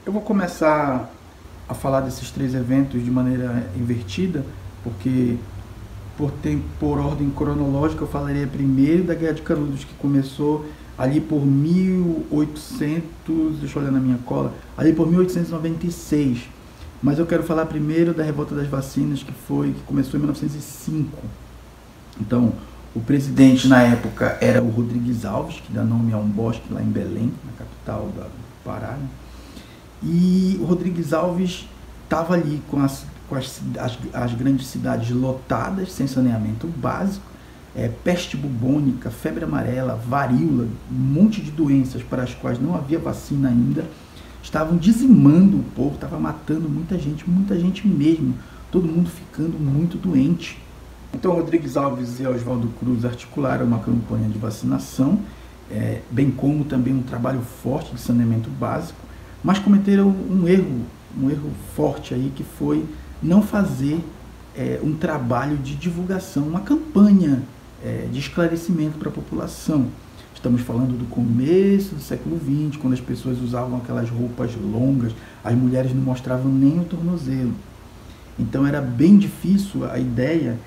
Eu vou começar a falar desses três eventos de maneira invertida, porque por ordem cronológica eu falaria primeiro da Guerra de Canudos, que começou ali por 1800, deixa eu olhar na minha cola, ali por 1896. Mas eu quero falar primeiro da Revolta das Vacinas, que começou em 1905. Então, o presidente na época era o Rodrigues Alves, que dá nome a um bosque lá em Belém, na capital do Pará, né? E o Rodrigues Alves estava ali com as grandes cidades lotadas, sem saneamento básico, peste bubônica, febre amarela, varíola, um monte de doenças para as quais não havia vacina ainda, estavam dizimando o povo, estava matando muita gente mesmo, todo mundo ficando muito doente. Então Rodrigues Alves e Oswaldo Cruz articularam uma campanha de vacinação, bem como também um trabalho forte de saneamento básico, mas cometeram um erro forte aí, que foi não fazer um trabalho de divulgação, uma campanha de esclarecimento para a população. Estamos falando do começo do século XX, quando as pessoas usavam aquelas roupas longas, as mulheres não mostravam nem o tornozelo. Então era bem difícil a ideia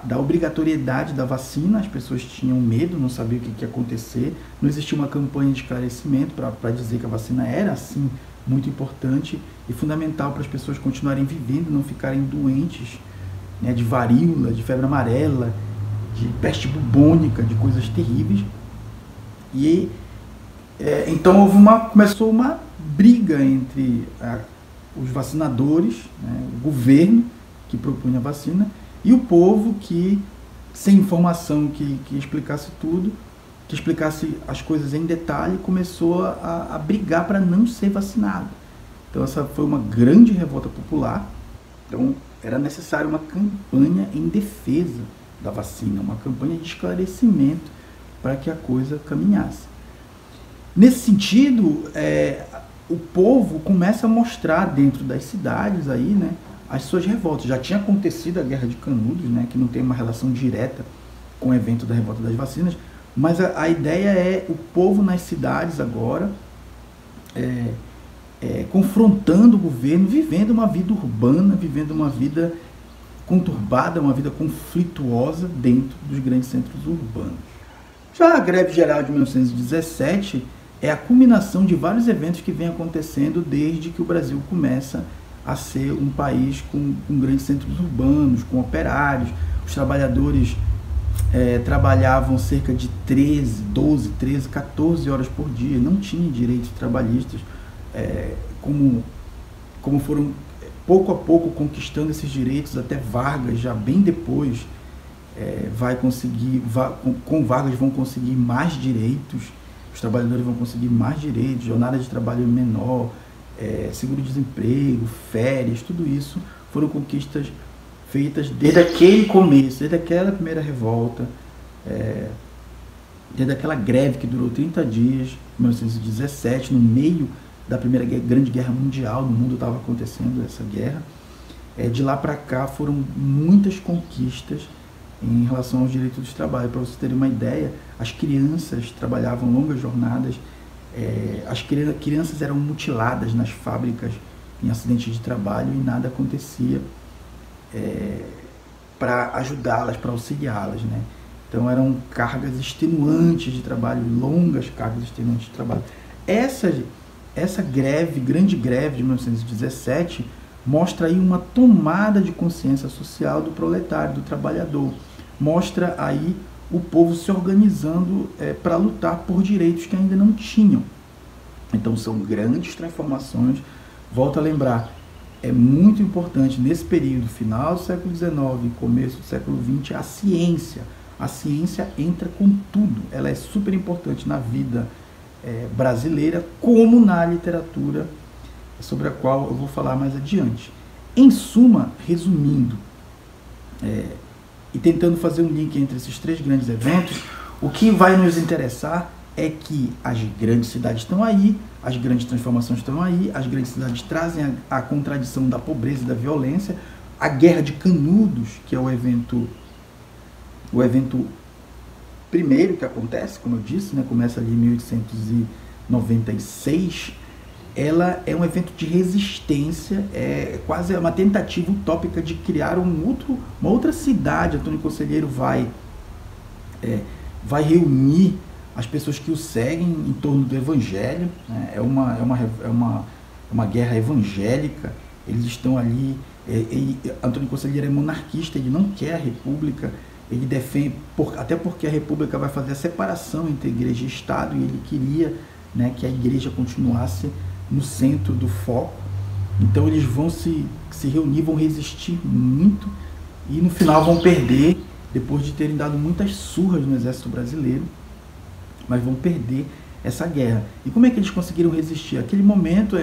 da obrigatoriedade da vacina, as pessoas tinham medo, não sabiam o que ia acontecer, não existia uma campanha de esclarecimento para dizer que a vacina era, assim, muito importante e fundamental para as pessoas continuarem vivendo, não ficarem doentes, né, de varíola, de febre amarela, de peste bubônica, de coisas terríveis. E então começou uma briga entre os vacinadores, né, o governo que propunha a vacina, e o povo que, sem informação que explicasse tudo, que explicasse as coisas em detalhe, começou a brigar para não ser vacinado. Então essa foi uma grande revolta popular. Então era necessário uma campanha em defesa da vacina, uma campanha de esclarecimento para que a coisa caminhasse. Nesse sentido, o povo começa a mostrar dentro das cidades aí, né, as suas revoltas. Já tinha acontecido a Guerra de Canudos, né, que não tem uma relação direta com o evento da Revolta das Vacinas, mas a ideia é o povo nas cidades agora confrontando o governo, vivendo uma vida urbana, vivendo uma vida conturbada, uma vida conflituosa dentro dos grandes centros urbanos. Já a greve geral de 1917 é a culminação de vários eventos que vêm acontecendo desde que o Brasil começa a ser um país com grandes centros urbanos, com operários. Os trabalhadores trabalhavam cerca de 12, 13, 14 horas por dia, não tinham direitos trabalhistas, como foram pouco a pouco conquistando esses direitos, até Vargas, já bem depois, com Vargas vão conseguir mais direitos, os trabalhadores vão conseguir mais direitos, jornada de trabalho menor, seguro-desemprego, férias, tudo isso foram conquistas feitas desde aquele começo, desde aquela primeira revolta, desde aquela greve que durou 30 dias, em 1917, no meio da primeira grande guerra mundial, no mundo estava acontecendo essa guerra. De lá para cá foram muitas conquistas em relação aos direitos de trabalho. Para vocês terem uma ideia, as crianças trabalhavam longas jornadas, as crianças eram mutiladas nas fábricas em acidentes de trabalho e nada acontecia para ajudá-las, para auxiliá-las, né? Então eram cargas extenuantes de trabalho, longas cargas extenuantes de trabalho. Essa grande greve de 1917 mostra aí uma tomada de consciência social do proletário, do trabalhador. Mostra aí o povo se organizando para lutar por direitos que ainda não tinham. Então são grandes transformações. Volto a lembrar, é muito importante nesse período, final do século XIX e começo do século XX, a ciência. A ciência entra com tudo. Ela é super importante na vida brasileira, como na literatura, sobre a qual eu vou falar mais adiante. Em suma, resumindo, e tentando fazer um link entre esses três grandes eventos, o que vai nos interessar é que as grandes cidades estão aí, as grandes transformações estão aí, as grandes cidades trazem a contradição da pobreza e da violência. A Guerra de Canudos, que é o evento primeiro que acontece, como eu disse, né, começa ali em 1896, ela é um evento de resistência, é quase uma tentativa utópica de criar uma outra cidade. Antônio Conselheiro vai reunir as pessoas que o seguem em torno do Evangelho, né? É uma guerra evangélica. Eles estão ali. Antônio Conselheiro é monarquista, ele não quer a república, ele defende, até porque a república vai fazer a separação entre igreja e Estado, e ele queria, né, que a igreja continuasse no centro do foco. Então eles vão se reunir, vão resistir muito, e no final vão perder, depois de terem dado muitas surras no exército brasileiro, mas vão perder essa guerra. E como é que eles conseguiram resistir? Aquele momento,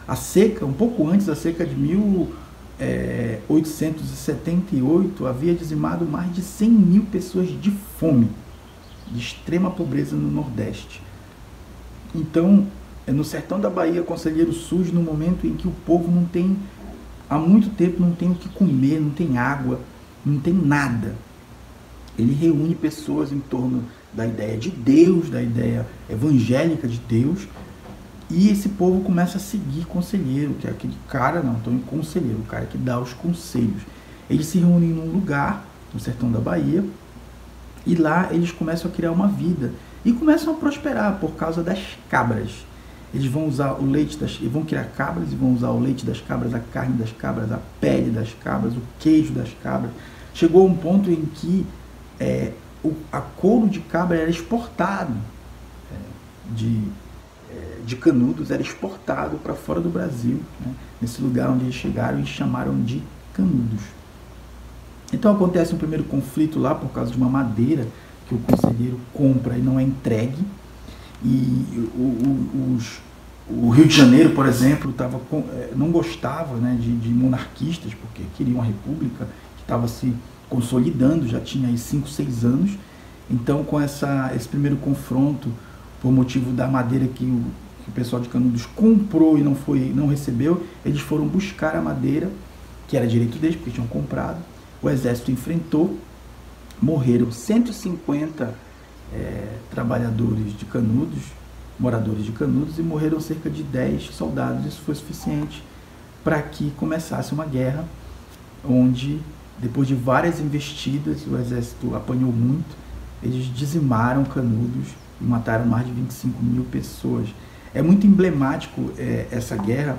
a seca, um pouco antes, a seca de 1878, havia dizimado mais de 100 mil pessoas de fome, de extrema pobreza no Nordeste. Então, no sertão da Bahia, Conselheiro surge no momento em que o povo não tem, há muito tempo, não tem o que comer, não tem água, não tem nada. Ele reúne pessoas em torno da ideia de Deus, da ideia evangélica de Deus, e esse povo começa a seguir Conselheiro, que é aquele cara, não, Antônio Conselheiro, o cara que dá os conselhos. Eles se reúnem num lugar, no sertão da Bahia, e lá eles começam a criar uma vida, e começam a prosperar por causa das cabras. Eles vão usar o leite vão criar cabras, e vão usar o leite das cabras, a carne das cabras, a pele das cabras, o queijo das cabras. Chegou a um ponto em que a couro de cabra era exportado, de Canudos era exportado para fora do Brasil, né? Nesse lugar onde eles chegaram e chamaram de Canudos. Então acontece um primeiro conflito lá por causa de uma madeira que o conselheiro compra e não é entregue. E o Rio de Janeiro, por exemplo, não gostava, né, de monarquistas, porque queria uma república que estava se consolidando, já tinha aí 5, 6 anos. Então, com esse primeiro confronto, por motivo da madeira que o pessoal de Canudos comprou e não recebeu, eles foram buscar a madeira, que era direito deles, porque tinham comprado. O exército enfrentou, morreram 150 trabalhadores de Canudos, moradores de Canudos, e morreram cerca de 10 soldados. Isso foi suficiente para que começasse uma guerra, onde, depois de várias investidas, o exército apanhou muito, eles dizimaram Canudos e mataram mais de 25 mil pessoas. É muito emblemático essa guerra,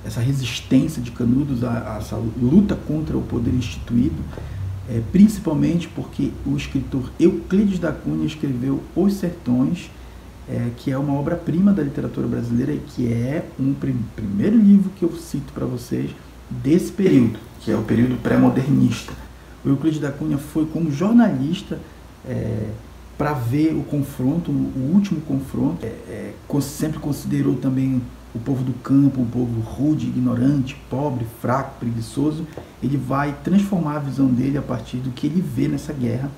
essa resistência de Canudos, essa luta contra o poder instituído, principalmente porque o escritor Euclides da Cunha escreveu Os Sertões, que é uma obra-prima da literatura brasileira e que é primeiro livro que eu cito para vocês desse período, que é o período pré-modernista. O Euclides da Cunha foi como jornalista para ver o confronto, o último confronto, sempre considerou também o povo do campo, um povo rude, ignorante, pobre, fraco, preguiçoso. Ele vai transformar a visão dele a partir do que ele vê nessa guerra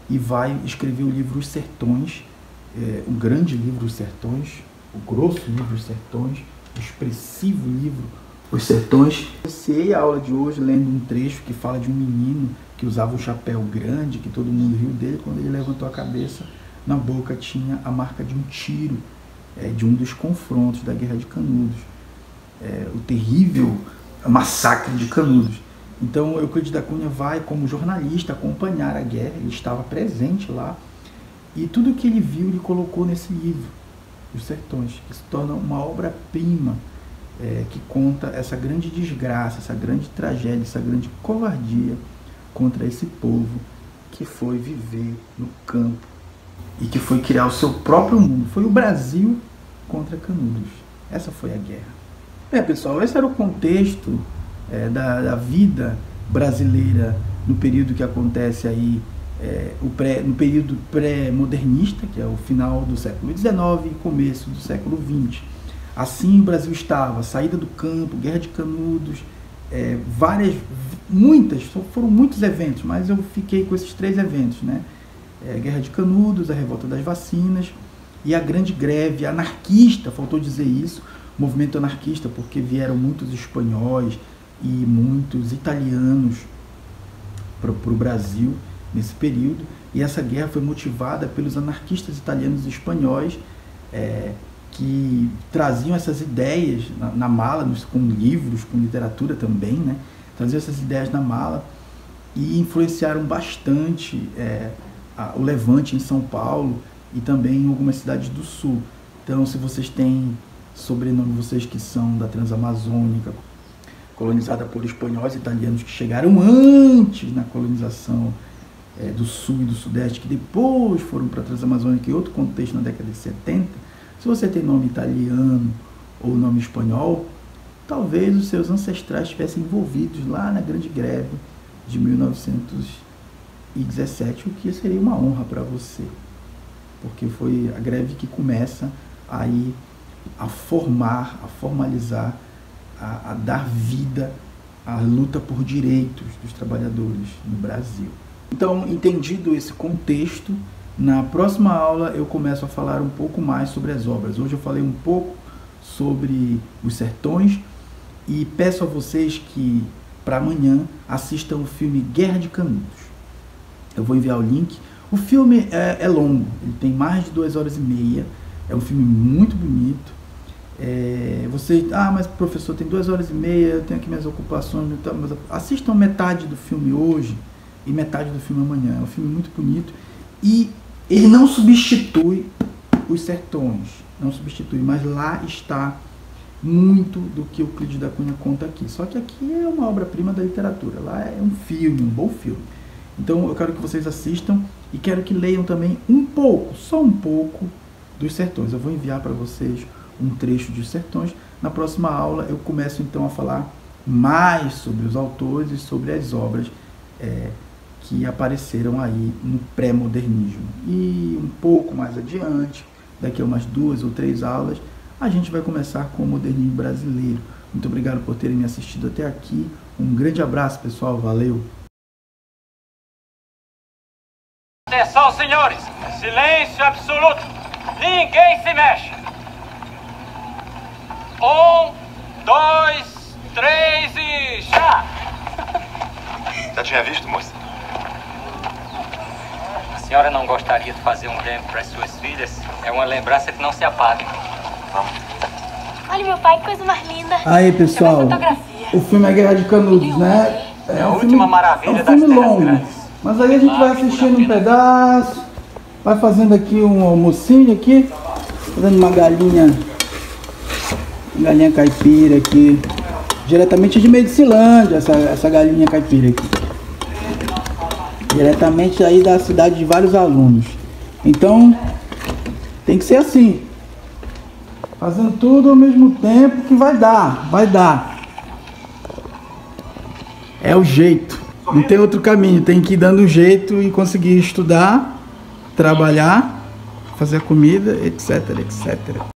e vai escrever o livro Os Sertões, o grande livro Os Sertões, o grosso livro Os Sertões, o expressivo livro Os Sertões. Iniciei a aula de hoje lendo um trecho que fala de um menino que usava um chapéu grande, que todo mundo riu dele. Quando ele levantou a cabeça, na boca tinha a marca de um tiro, de um dos confrontos da Guerra de Canudos, o terrível massacre de Canudos. Então Euclides da Cunha vai, como jornalista, acompanhar a guerra. Ele estava presente lá, e tudo o que ele viu ele colocou nesse livro, Os Sertões, que se torna uma obra-prima, que conta essa grande desgraça, essa grande tragédia, essa grande covardia contra esse povo que foi viver no campo e que foi criar o seu próprio mundo. Foi o Brasil contra Canudos. Essa foi a guerra. Pessoal, esse era o contexto da vida brasileira no período que acontece aí, no período pré-modernista, que é o final do século XIX e começo do século XX. Assim o Brasil estava, saída do campo, Guerra de Canudos, foram muitos eventos, mas eu fiquei com esses 3 eventos, né? Guerra de Canudos, a revolta das vacinas e a grande greve anarquista, faltou dizer isso, movimento anarquista, porque vieram muitos espanhóis e muitos italianos para o Brasil nesse período, e essa guerra foi motivada pelos anarquistas italianos e espanhóis, que traziam essas ideias na mala, com livros, com literatura também, né? Traziam essas ideias na mala e influenciaram bastante o Levante em São Paulo e também em algumas cidades do Sul. Então, se vocês têm sobrenome, vocês que são da Transamazônica, colonizada por espanhóis e italianos que chegaram antes na colonização do Sul e do Sudeste, que depois foram para a Transamazônica em outro contexto na década de 70, se você tem nome italiano ou nome espanhol, talvez os seus ancestrais estivessem envolvidos lá na Grande Greve de 1917, o que seria uma honra para você, porque foi a greve que começa aí a formar, a formalizar, a dar vida à luta por direitos dos trabalhadores no Brasil. Então, entendido esse contexto, na próxima aula eu começo a falar um pouco mais sobre as obras. Hoje eu falei um pouco sobre Os Sertões e peço a vocês que para amanhã assistam o filme Guerra de Canudos. Eu vou enviar o link. O filme é longo, ele tem mais de 2h30, é um filme muito bonito. Mas professor, tem 2h30, eu tenho aqui minhas ocupações, mas assistam metade do filme hoje e metade do filme amanhã. É um filme muito bonito e ele não substitui Os Sertões, não substitui, mas lá está muito do que Euclides da Cunha conta aqui. Só que aqui é uma obra-prima da literatura, lá é um filme, um bom filme. Então eu quero que vocês assistam e quero que leiam também um pouco, só um pouco, dos Sertões. Eu vou enviar para vocês um trecho de Os Sertões. Na próxima aula eu começo então a falar mais sobre os autores e sobre as obras que apareceram aí no pré-modernismo. E um pouco mais adiante, daqui a umas 2 ou 3 aulas, a gente vai começar com o modernismo brasileiro. Muito obrigado por terem me assistido até aqui. Um grande abraço, pessoal. Valeu! Atenção, senhores! Silêncio absoluto! Ninguém se mexe! 1, 2, 3 e já! Já tinha visto, moça? A senhora não gostaria de fazer um demo para as suas filhas? É uma lembrança que não se apaga. Vamos. Olha, meu pai, que coisa mais linda. Aí, pessoal, o filme é Guerra de Canudos, né? É a última maravilha das terras longo, grandes. mas aí a gente vai assistindo um pedaço, vai fazendo aqui um almocinho aqui, fazendo uma galinha caipira aqui, diretamente de Medicilândia, essa galinha caipira aqui. Diretamente aí da cidade de vários alunos. Então, tem que ser assim. Fazendo tudo ao mesmo tempo que vai dar. É o jeito. Não tem outro caminho. Tem que ir dando um jeito e conseguir estudar, trabalhar, fazer comida, etc, etc.